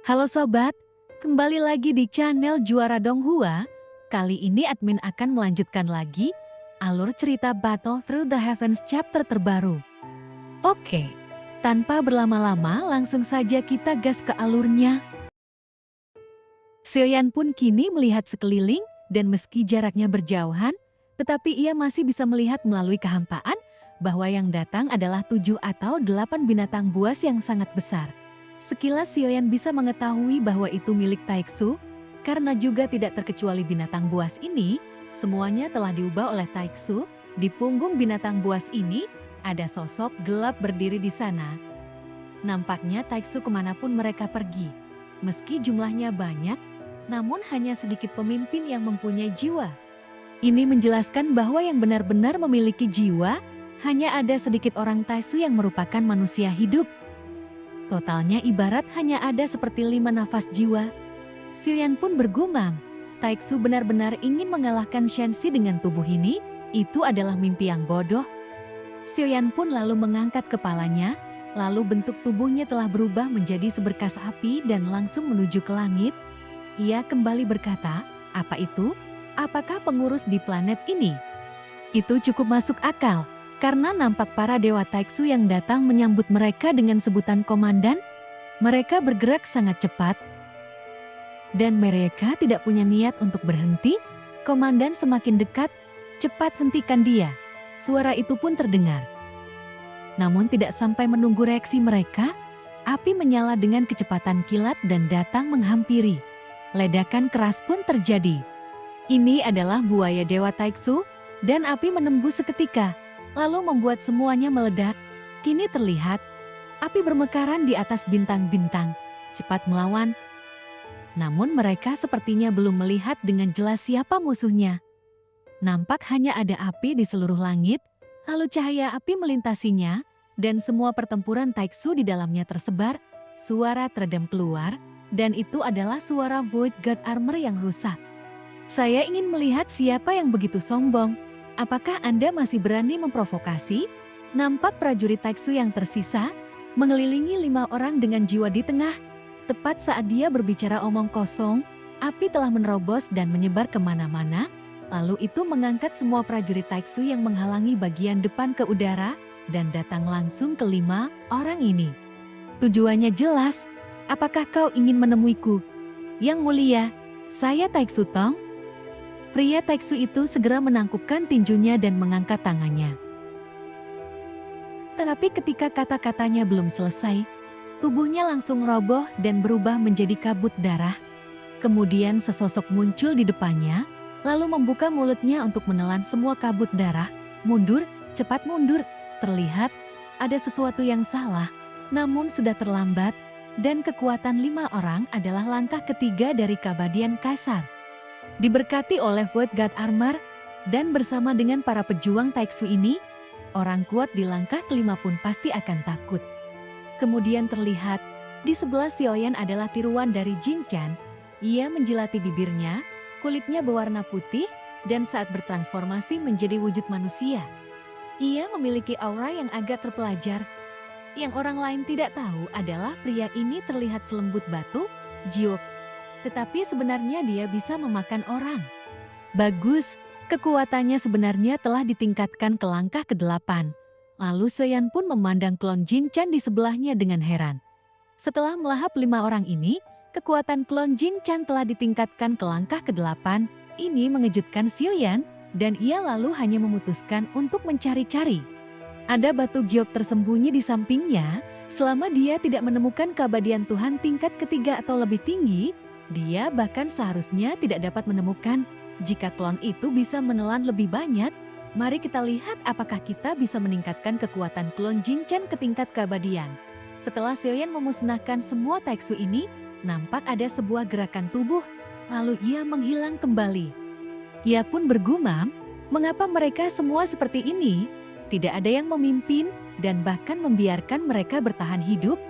Halo sobat, kembali lagi di channel Juara Donghua. Kali ini admin akan melanjutkan lagi alur cerita Battle Through the Heavens chapter terbaru. Oke, tanpa berlama-lama langsung saja kita gas ke alurnya. Seoyan pun kini melihat sekeliling dan meski jaraknya berjauhan, tetapi ia masih bisa melihat melalui kehampaan bahwa yang datang adalah 7 atau 8 binatang buas yang sangat besar. Sekilas Sioyan bisa mengetahui bahwa itu milik Taiksu, karena juga tidak terkecuali binatang buas ini, semuanya telah diubah oleh Taiksu. Di punggung binatang buas ini, ada sosok gelap berdiri di sana. Nampaknya Taiksu kemanapun mereka pergi. Meski jumlahnya banyak, namun hanya sedikit pemimpin yang mempunyai jiwa. Ini menjelaskan bahwa yang benar-benar memiliki jiwa, hanya ada sedikit orang Taiksu yang merupakan manusia hidup. Totalnya ibarat hanya ada seperti 5 nafas jiwa. Sioyan pun bergumam, Taiksu benar-benar ingin mengalahkan Shenxi dengan tubuh ini, itu adalah mimpi yang bodoh. Sioyan pun lalu mengangkat kepalanya, lalu bentuk tubuhnya telah berubah menjadi seberkas api dan langsung menuju ke langit. Ia kembali berkata, apa itu? Apakah pengurus di planet ini? Itu cukup masuk akal. Karena nampak para dewa Taiksu yang datang menyambut mereka dengan sebutan komandan, mereka bergerak sangat cepat. Dan mereka tidak punya niat untuk berhenti, komandan semakin dekat, cepat hentikan dia. Suara itu pun terdengar. Namun tidak sampai menunggu reaksi mereka, api menyala dengan kecepatan kilat dan datang menghampiri. Ledakan keras pun terjadi. Ini adalah buaya dewa Taiksu, dan api menembus seketika. Lalu membuat semuanya meledak. Kini terlihat, api bermekaran di atas bintang-bintang, cepat melawan. Namun mereka sepertinya belum melihat dengan jelas siapa musuhnya. Nampak hanya ada api di seluruh langit, lalu cahaya api melintasinya, dan semua pertempuran Taiksu di dalamnya tersebar, suara teredam keluar, dan itu adalah suara Void God Armor yang rusak. Saya ingin melihat siapa yang begitu sombong. Apakah Anda masih berani memprovokasi? Nampak prajurit Taiksu yang tersisa, mengelilingi 5 orang dengan jiwa di tengah. Tepat saat dia berbicara omong kosong, api telah menerobos dan menyebar kemana-mana, lalu itu mengangkat semua prajurit Taiksu yang menghalangi bagian depan ke udara, dan datang langsung ke 5 orang ini. Tujuannya jelas, apakah kau ingin menemuiku? Yang mulia, saya Taiksu Tong. Pria Taiksu itu segera menangkupkan tinjunya dan mengangkat tangannya. Tetapi ketika kata-katanya belum selesai, tubuhnya langsung roboh dan berubah menjadi kabut darah. Kemudian sesosok muncul di depannya, lalu membuka mulutnya untuk menelan semua kabut darah. Mundur, cepat mundur. Terlihat ada sesuatu yang salah, namun sudah terlambat, dan kekuatan 5 orang adalah langkah ketiga dari keabadian Kaisar. Diberkati oleh Void God Armor, dan bersama dengan para pejuang Taiksu ini, orang kuat di langkah kelima pun pasti akan takut. Kemudian terlihat, di sebelah Sioyan adalah tiruan dari Jin Chan. Ia menjilati bibirnya, kulitnya berwarna putih, dan saat bertransformasi menjadi wujud manusia. Ia memiliki aura yang agak terpelajar. Yang orang lain tidak tahu adalah pria ini terlihat selembut batu, jiok. Tetapi sebenarnya dia bisa memakan orang. Bagus, kekuatannya sebenarnya telah ditingkatkan ke langkah ke-8. Lalu Sioyan pun memandang klon Jin Chan di sebelahnya dengan heran. Setelah melahap 5 orang ini, kekuatan klon Jin Chan telah ditingkatkan ke langkah ke-8. Ini mengejutkan Sioyan, dan ia lalu hanya memutuskan untuk mencari-cari. Ada batu giok tersembunyi di sampingnya. Selama dia tidak menemukan keabadian Tuhan tingkat ketiga atau lebih tinggi, dia bahkan seharusnya tidak dapat menemukan. Jika klon itu bisa menelan lebih banyak, mari kita lihat apakah kita bisa meningkatkan kekuatan klon Jin Chan ke tingkat keabadian. Setelah Sioyan memusnahkan semua Taiksu ini, nampak ada sebuah gerakan tubuh, lalu ia menghilang kembali. Ia pun bergumam, mengapa mereka semua seperti ini? Tidak ada yang memimpin, dan bahkan membiarkan mereka bertahan hidup.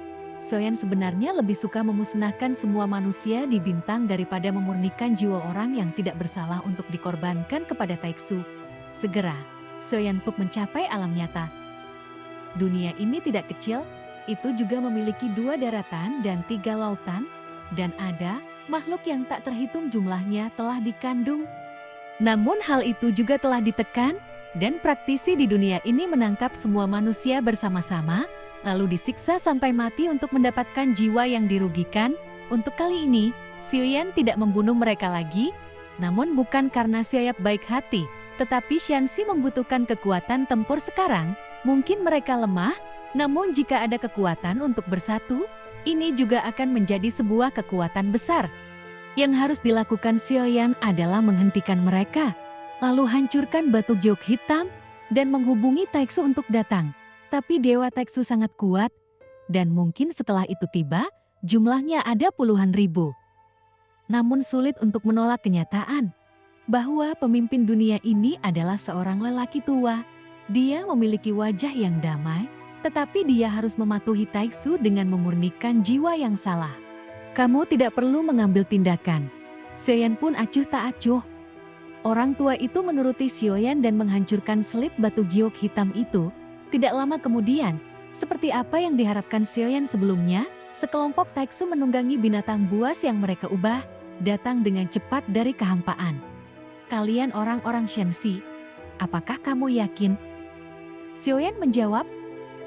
Sioyan sebenarnya lebih suka memusnahkan semua manusia di bintang daripada memurnikan jiwa orang yang tidak bersalah untuk dikorbankan kepada Taiksu. Segera, Sioyan Pup mencapai alam nyata. Dunia ini tidak kecil, itu juga memiliki 2 daratan dan 3 lautan. Dan ada makhluk yang tak terhitung jumlahnya telah dikandung. Namun hal itu juga telah ditekan, dan praktisi di dunia ini menangkap semua manusia bersama-sama, lalu disiksa sampai mati untuk mendapatkan jiwa yang dirugikan. Untuk kali ini, Xiaoyan tidak membunuh mereka lagi, namun bukan karena Xiaoyan baik hati, tetapi Xianxi membutuhkan kekuatan tempur sekarang. Mungkin mereka lemah, namun jika ada kekuatan untuk bersatu, ini juga akan menjadi sebuah kekuatan besar. Yang harus dilakukan Xiaoyan adalah menghentikan mereka, lalu hancurkan batu giok hitam, dan menghubungi Taixu untuk datang. Tapi Dewa Taixu sangat kuat, dan mungkin setelah itu tiba, jumlahnya ada puluhan ribu. Namun sulit untuk menolak kenyataan bahwa pemimpin dunia ini adalah seorang lelaki tua. Dia memiliki wajah yang damai, tetapi dia harus mematuhi Taixu dengan memurnikan jiwa yang salah. Kamu tidak perlu mengambil tindakan. Xiaoyan pun acuh tak acuh. Orang tua itu menuruti Xiaoyan dan menghancurkan selip batu giok hitam itu. Tidak lama kemudian, seperti apa yang diharapkan Xiaoyan sebelumnya, sekelompok Taixu menunggangi binatang buas yang mereka ubah, datang dengan cepat dari kehampaan. Kalian orang-orang Shenxi, apakah kamu yakin? Xiaoyan menjawab.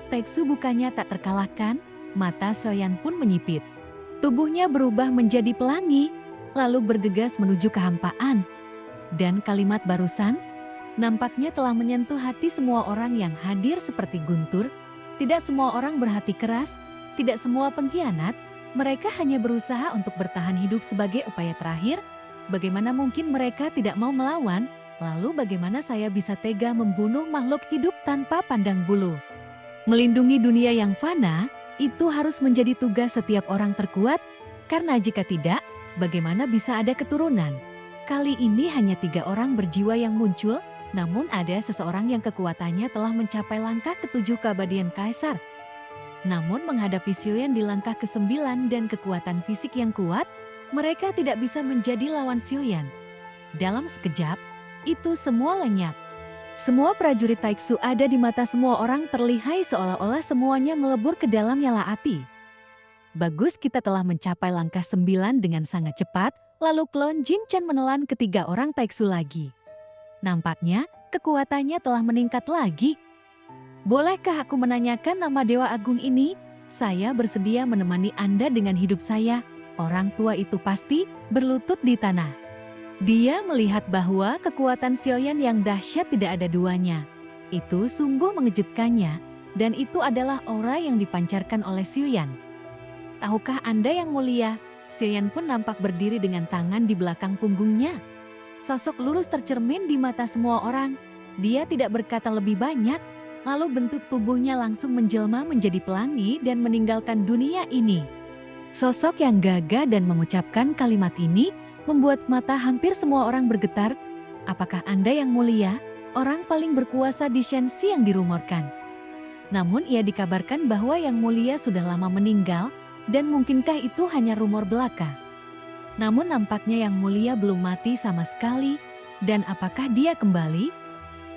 Taixu bukannya tak terkalahkan, mata Xiaoyan pun menyipit. Tubuhnya berubah menjadi pelangi, lalu bergegas menuju kehampaan. Dan kalimat barusan, nampaknya telah menyentuh hati semua orang yang hadir seperti guntur. Tidak semua orang berhati keras, tidak semua pengkhianat, mereka hanya berusaha untuk bertahan hidup sebagai upaya terakhir. Bagaimana mungkin mereka tidak mau melawan? Lalu bagaimana saya bisa tega membunuh makhluk hidup tanpa pandang bulu? Melindungi dunia yang fana, itu harus menjadi tugas setiap orang terkuat, karena jika tidak, bagaimana bisa ada keturunan? Kali ini hanya 3 orang berjiwa yang muncul, namun ada seseorang yang kekuatannya telah mencapai langkah ke-7 keabadian Kaisar. Namun menghadapi Xiaoyan di langkah ke-9 dan kekuatan fisik yang kuat, mereka tidak bisa menjadi lawan Xiaoyan. Dalam sekejap, itu semua lenyap. Semua prajurit Taixu ada di mata semua orang terlihai seolah-olah semuanya melebur ke dalam nyala api. Bagus, kita telah mencapai langkah 9 dengan sangat cepat. Lalu klon Jin Chen menelan ketiga orang Taixu lagi. Nampaknya kekuatannya telah meningkat lagi. Bolehkah aku menanyakan nama Dewa Agung ini? Saya bersedia menemani Anda dengan hidup saya. Orang tua itu pasti berlutut di tanah. Dia melihat bahwa kekuatan Xiaoyan yang dahsyat tidak ada duanya. Itu sungguh mengejutkannya, dan itu adalah aura yang dipancarkan oleh Xiaoyan. Tahukah Anda yang mulia? Xiaoyan pun nampak berdiri dengan tangan di belakang punggungnya. Sosok lurus tercermin di mata semua orang. Dia tidak berkata lebih banyak, lalu bentuk tubuhnya langsung menjelma menjadi pelangi dan meninggalkan dunia ini. Sosok yang gagah dan mengucapkan kalimat ini membuat mata hampir semua orang bergetar. Apakah Anda yang mulia, orang paling berkuasa di Shenxi yang dirumorkan? Namun ia dikabarkan bahwa yang mulia sudah lama meninggal, dan mungkinkah itu hanya rumor belaka? Namun nampaknya yang mulia belum mati sama sekali, dan apakah dia kembali?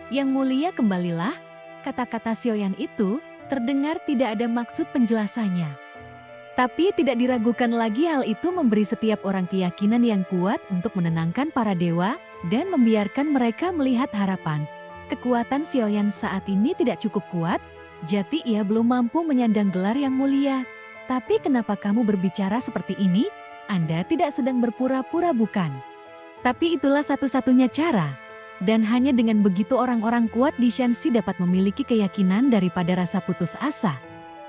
Yang mulia kembalilah, kata-kata Xiaoyan itu terdengar tidak ada maksud penjelasannya. Tapi tidak diragukan lagi, hal itu memberi setiap orang keyakinan yang kuat untuk menenangkan para dewa dan membiarkan mereka melihat harapan. Kekuatan Xiaoyan saat ini tidak cukup kuat, jadi ia belum mampu menyandang gelar yang mulia. Tapi kenapa kamu berbicara seperti ini? Anda tidak sedang berpura-pura, bukan? Tapi itulah satu-satunya cara. Dan hanya dengan begitu orang-orang kuat di Shenxi dapat memiliki keyakinan daripada rasa putus asa.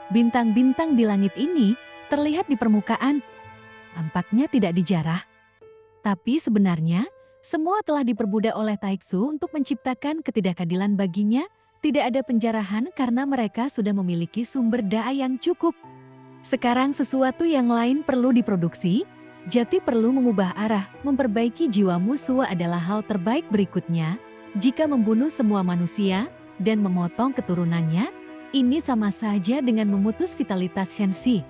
Bintang-bintang di langit ini terlihat di permukaan. Tampaknya tidak dijarah. Tapi sebenarnya, semua telah diperbudak oleh Taixu untuk menciptakan ketidakadilan baginya. Tidak ada penjarahan karena mereka sudah memiliki sumber daya yang cukup. Sekarang sesuatu yang lain perlu diproduksi, jadi perlu mengubah arah. Memperbaiki jiwa musuh adalah hal terbaik berikutnya. Jika membunuh semua manusia dan memotong keturunannya, ini sama saja dengan memutus vitalitas Shenxi.